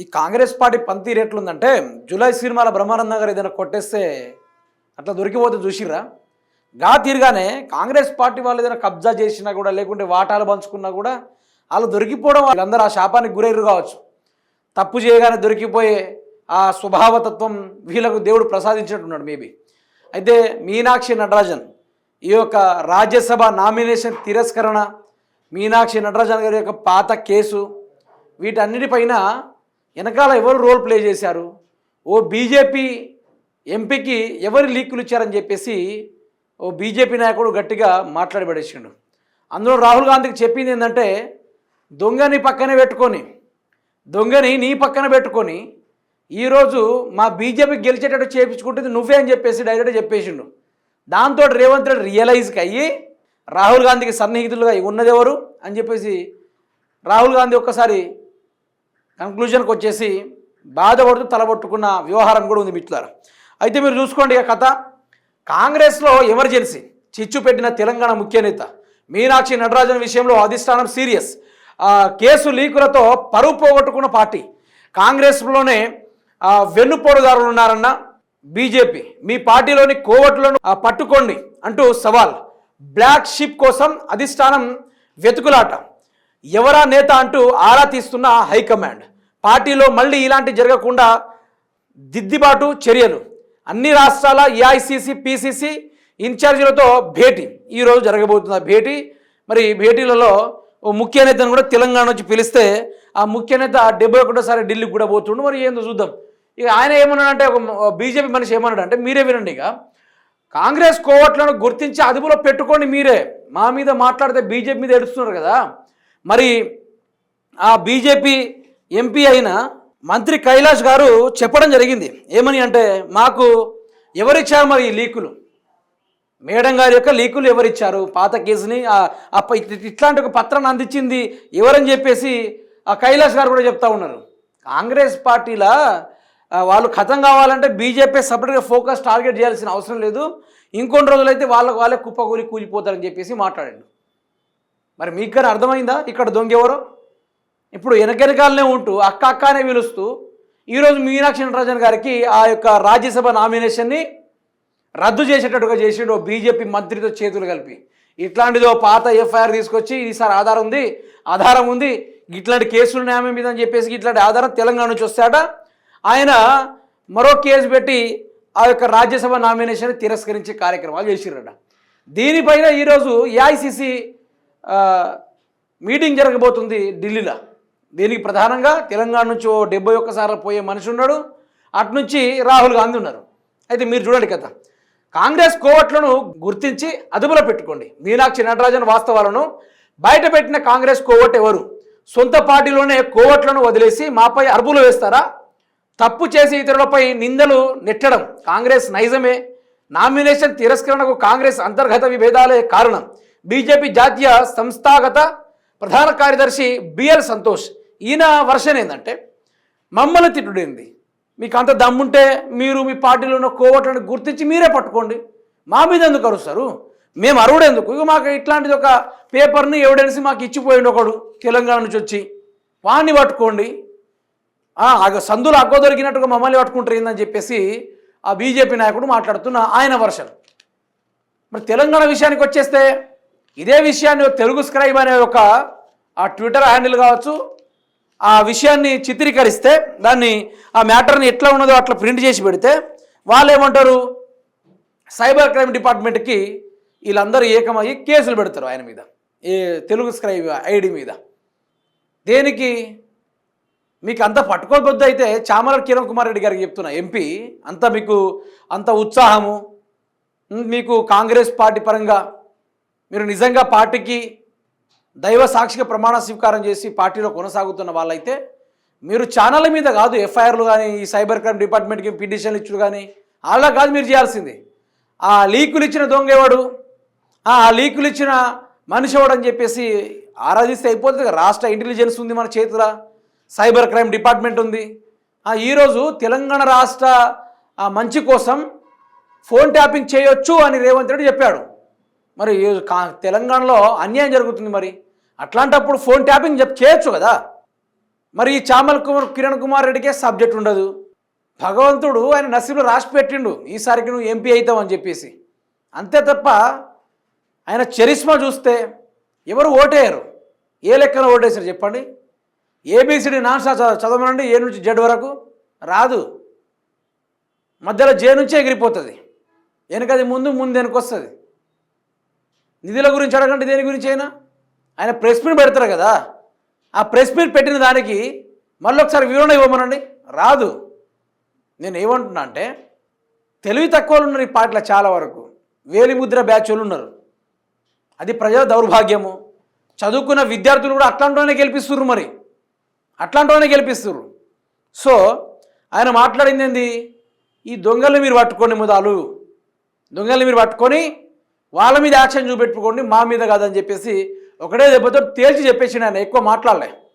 ఈ కాంగ్రెస్ పార్టీ పనితీరు ఎట్లుందంటే జూలై సినిమాల బ్రహ్మానందం గారు ఏదైనా కొట్టేస్తే అట్లా దొరికిపోతే చూసిర్రా. గా తీరుగానే కాంగ్రెస్ పార్టీ వాళ్ళు ఏదైనా కబ్జా చేసినా కూడా లేకుంటే వాటాలు పంచుకున్నా కూడా వాళ్ళు దొరికిపోవడం, వాళ్ళందరూ ఆ శాపానికి గురైరు కావచ్చు. తప్పు చేయగానే దొరికిపోయే ఆ స్వభావతత్వం వీళ్ళకు దేవుడు ప్రసాదించినట్టున్నాడు మేబీ. అయితే మీనాక్షి నటరాజన్ ఈ యొక్క రాజ్యసభ నామినేషన్ తిరస్కరణ, మీనాక్షి నటరాజన్ గారి యొక్క పాత కేసు, వీటన్నిటిపైన వెనకాల ఎవరు రోల్ ప్లే చేశారు, ఓ బీజేపీ ఎంపీకి ఎవరు లీకులు ఇచ్చారని చెప్పేసి ఓ బీజేపీ నాయకుడు గట్టిగా మాట్లాడబడేసిండు. అందులో రాహుల్ గాంధీకి చెప్పింది ఏంటంటే, దొంగని నీ పక్కన పెట్టుకొని ఈరోజు మా బీజేపీ గెలిచేటట్టు చేయించుకుంటుంది నువ్వే అని చెప్పేసి డైరెక్ట్గా చెప్పేసిండు. దాంతో రేవంత్ రెడ్డి రియలైజ్కి అయ్యి రాహుల్ గాంధీకి సన్నిహితులుగా ఉన్నది ఎవరు అని చెప్పేసి రాహుల్ గాంధీ ఒక్కసారి కన్క్లూజన్కి వచ్చేసి బాధపడుతూ తలబొట్టుకున్న వ్యవహారం కూడా ఉంది మిత్రులారా. అయితే మీరు చూసుకోండి ఇక కథ. కాంగ్రెస్లో ఎమర్జెన్సీ చిచ్చు పెట్టిన తెలంగాణ ముఖ్య నేత మీనాక్షి నటరాజన్ విషయంలో అధిష్టానం సీరియస్. కేసు లీకులతో పరువు పోగొట్టుకున్న పార్టీ కాంగ్రెస్లోనే వెన్నుపోటుదారులు ఉన్నారన్న బీజేపీ, మీ పార్టీలోని కోవట్లను పట్టుకోండి అంటూ సవాల్. బ్లాక్ షిప్ కోసం అధిష్టానం వెతుకులాట, ఎవరా నేత అంటూ ఆరా తీస్తున్న హైకమాండ్. పార్టీలో మళ్ళీ ఇలాంటి జరగకుండా దిద్దుబాటు చర్యలు. అన్ని రాష్ట్రాల ఏఐసిసి పిసిసి ఇన్ఛార్జీలతో భేటీ ఈరోజు జరగబోతున్న భేటీ. మరి భేటీలలో ఓ ముఖ్య నేతను కూడా తెలంగాణ నుంచి పిలిస్తే ఆ ముఖ్య నేత 71సారి ఢిల్లీకి కూడా పోతుండు. మరి ఏందో చూద్దాం. ఇక ఆయన ఏమన్నాడంటే, ఒక బీజేపీ మనిషి ఏమన్నాడంటే, మీరే వినండి, ఇక కాంగ్రెస్ కోవట్లను గుర్తించి అదుపులో పెట్టుకోండి, మీరే మా మీద మాట్లాడితే బీజేపీ మీద ఎడుస్తున్నారు కదా. మరి ఆ బీజేపీ ఎంపీ అయిన మంత్రి కైలాష్ గారు చెప్పడం జరిగింది. ఏమని అంటే, మాకు ఎవరిచ్చారు మరి ఈ లీకులు, మేడం గారి యొక్క లీకులు ఎవరిచ్చారు, పాత కేసుని ఇట్లాంటి ఒక పత్రాన్ని అందించింది ఎవరని చెప్పేసి ఆ కైలాష్ గారు కూడా చెప్తా ఉన్నారు. కాంగ్రెస్ పార్టీలా వాళ్ళు ఖతం కావాలంటే బీజేపీ సపరేట్గా ఫోకస్ టార్గెట్ చేయాల్సిన అవసరం లేదు, ఇంకొన్ని రోజులైతే వాళ్ళే కుప్పకూలి కూలిపోతారని చెప్పేసి మాట్లాడాడు. మరి మీకు కానీ అర్థమైందా ఇక్కడ దొంగెవరో? ఇప్పుడు వెనకాలనే ఉంటూ అక్క అనే పిలుస్తూ ఈరోజు మీనాక్షి నటరాజన్ గారికి ఆ యొక్క రాజ్యసభ నామినేషన్ని రద్దు చేసేటట్టుగా చేసిండు బీజేపీ మంత్రితో చేతులు కలిపి. ఇట్లాంటిదో పాత ఎఫ్ఐఆర్ తీసుకొచ్చి ఈసారి ఆధారం ఉంది ఇట్లాంటి కేసులు న్యాయం మీద అని చెప్పేసి ఇట్లాంటి ఆధారం తెలంగాణ నుంచి వస్తాడ. ఆయన మరో కేసు పెట్టి ఆ యొక్క రాజ్యసభ నామినేషన్ తిరస్కరించే కార్యక్రమాలు చేసిర్రట. దీనిపైన ఈరోజు ఏఐసిసి మీటింగ్ జరగబోతుంది ఢిల్లీలో. దీనికి ప్రధానంగా తెలంగాణ నుంచి 71 సార్లు పోయే మనిషి ఉన్నాడు, అటునుంచి రాహుల్ గాంధీ ఉన్నారు. అయితే మీరు చూడండి కదా, కాంగ్రెస్ కోవట్లను గుర్తించి అదుపులో పెట్టుకోండి. మీనాక్షి నటరాజన్ వాస్తవాలను బయటపెట్టిన కాంగ్రెస్ కోవట్ ఎవరు? సొంత పార్టీలోనే కోవట్లను వదిలేసి మాపై అరుపులు వేస్తారా? తప్పు చేసి ఇతరులపై నిందలు నెట్టడం కాంగ్రెస్ నైజమే. నామినేషన్ తిరస్కరణకు కాంగ్రెస్ అంతర్గత విభేదాలే కారణం. బీజేపీ జాతీయ సంస్థాగత ప్రధాన కార్యదర్శి బిఎల్ సంతోష్ ఈయన వర్షన్ ఏంటంటే, మమ్మల్ని తిట్టుడేంది, మీకు అంత దమ్ముంటే మీరు మీ పార్టీలో ఉన్న కోవట్లను గుర్తించి మీరే పట్టుకోండి, మా మీద ఎందుకు అరుస్తారు, మేము అరువుడెందుకు, ఇక మాకు ఇట్లాంటిది ఒక పేపర్ని ఎవిడెన్స్ మాకు ఇచ్చిపోయింది ఒకడు తెలంగాణ నుంచి వచ్చి, వాడిని పట్టుకోండి, సందులు అగ్గో దొరికినట్టుగా మమ్మల్ని పట్టుకుంటారు ఏందని చెప్పేసి ఆ బీజేపీ నాయకుడు మాట్లాడుతున్న ఆయన వర్షన్. మరి తెలంగాణ విషయానికి వచ్చేస్తే ఇదే విషయాన్ని తెలుగు స్క్రైబ్ అనే ఒక ఆ ట్విట్టర్ హ్యాండిల్ కావచ్చు, ఆ విషయాన్ని చిత్రీకరిస్తే దాన్ని ఆ మ్యాటర్ని ఎట్లా ఉన్నదో అట్లా ప్రింట్ చేసి పెడితే వాళ్ళు ఏమంటారు, సైబర్ క్రైమ్ డిపార్ట్మెంట్కి వీళ్ళందరూ ఏకమయ్యి కేసులు పెడతారు ఆయన మీద, ఏ తెలుగు స్క్రైబ్ ఐడి మీద. దేనికి? మీకు అంత పట్టుకోబద్దు అయితే చామల కిరణ్ కుమార్ రెడ్డి గారికి చెప్తున్నా, ఎంపీ మీకు అంత ఉత్సాహము, మీకు కాంగ్రెస్ పార్టీ పరంగా మీరు నిజంగా పార్టీకి దైవ సాక్షిగా ప్రమాణ స్వీకారం చేసి పార్టీలో కొనసాగుతున్న వాళ్ళైతే మీరు ఛానళ్ళ మీద కాదు ఎఫ్ఐఆర్లు కానీ ఈ సైబర్ క్రైమ్ డిపార్ట్మెంట్కి పిటిషన్లు ఇచ్చుడు కానీ అలా కాదు మీరు చేయాల్సింది. ఆ లీకులు ఇచ్చిన దొంగేవాడు, ఆ లీకులు ఇచ్చిన మనిషి ఎవడని చెప్పేసి ఆరాధిస్తే అయిపోతుంది. రాష్ట్ర ఇంటెలిజెన్స్ ఉంది మన చేతిలో, సైబర్ క్రైమ్ డిపార్ట్మెంట్ ఉంది. ఈరోజు తెలంగాణ రాష్ట్ర మంచి కోసం ఫోన్ ట్యాపింగ్ చేయొచ్చు అని రేవంత్ రెడ్డి చెప్పాడు. మరి తెలంగాణలో అన్యాయం జరుగుతుంది, మరి అట్లాంటప్పుడు ఫోన్ ట్యాపింగ్ చేయొచ్చు కదా. మరి ఈ చామల కిరణ్ కుమార్ రెడ్డికే సబ్జెక్ట్ ఉండదు. భగవంతుడు ఆయన నసీబులో రాసి పెట్టిండు ఈసారికి నువ్వు ఎంపీ అవుతావు అని చెప్పేసి. అంతే తప్ప ఆయన చరిస్మా చూస్తే ఎవరు ఓటేయరు. ఏ లెక్కన ఓటేసారు చెప్పండి? ఏబిసిడి నాన్సా చదవనండి, ఏ నుంచి జెడ్ వరకు రాదు. మధ్యలో జే నుంచే ఎగిరిపోతుంది. వెనకది ముందు వెనక వస్తుంది. నిధుల గురించి అడగండి, దేని గురించి అయినా. ఆయన ప్రెస్ మీట్ పెడతారు కదా, ఆ ప్రెస్ మీట్ పెట్టిన దానికి మళ్ళీ ఒకసారి వివరణ ఇవ్వమనండి, రాదు. నేను ఏమంటున్నా అంటే తెలివి తక్కువ వాళ్ళు ఉన్నారు ఈ పార్టీలో, చాలా వరకు వేలిముద్ర బ్యాచ్ వాళ్ళు ఉన్నారు. అది ప్రజల దౌర్భాగ్యము. చదువుకున్న విద్యార్థులు కూడా అట్లాంటిలోనే గెలిపిస్తున్నారు, మరి అట్లాంటిలోనే గెలిపిస్తున్నారు. సో ఆయన మాట్లాడింది ఏంది? ఈ దొంగల్ని మీరు పట్టుకోండి, ముదాలు దొంగల్ని మీరు పట్టుకొని వాళ్ళ మీద యాక్షన్ చూపెట్టుకోండి, మా మీద కాదని చెప్పేసి ఒకటే దెబ్బతో తేల్చి చెప్పేసి ఆయన ఎక్కువ మాట్లాడలే.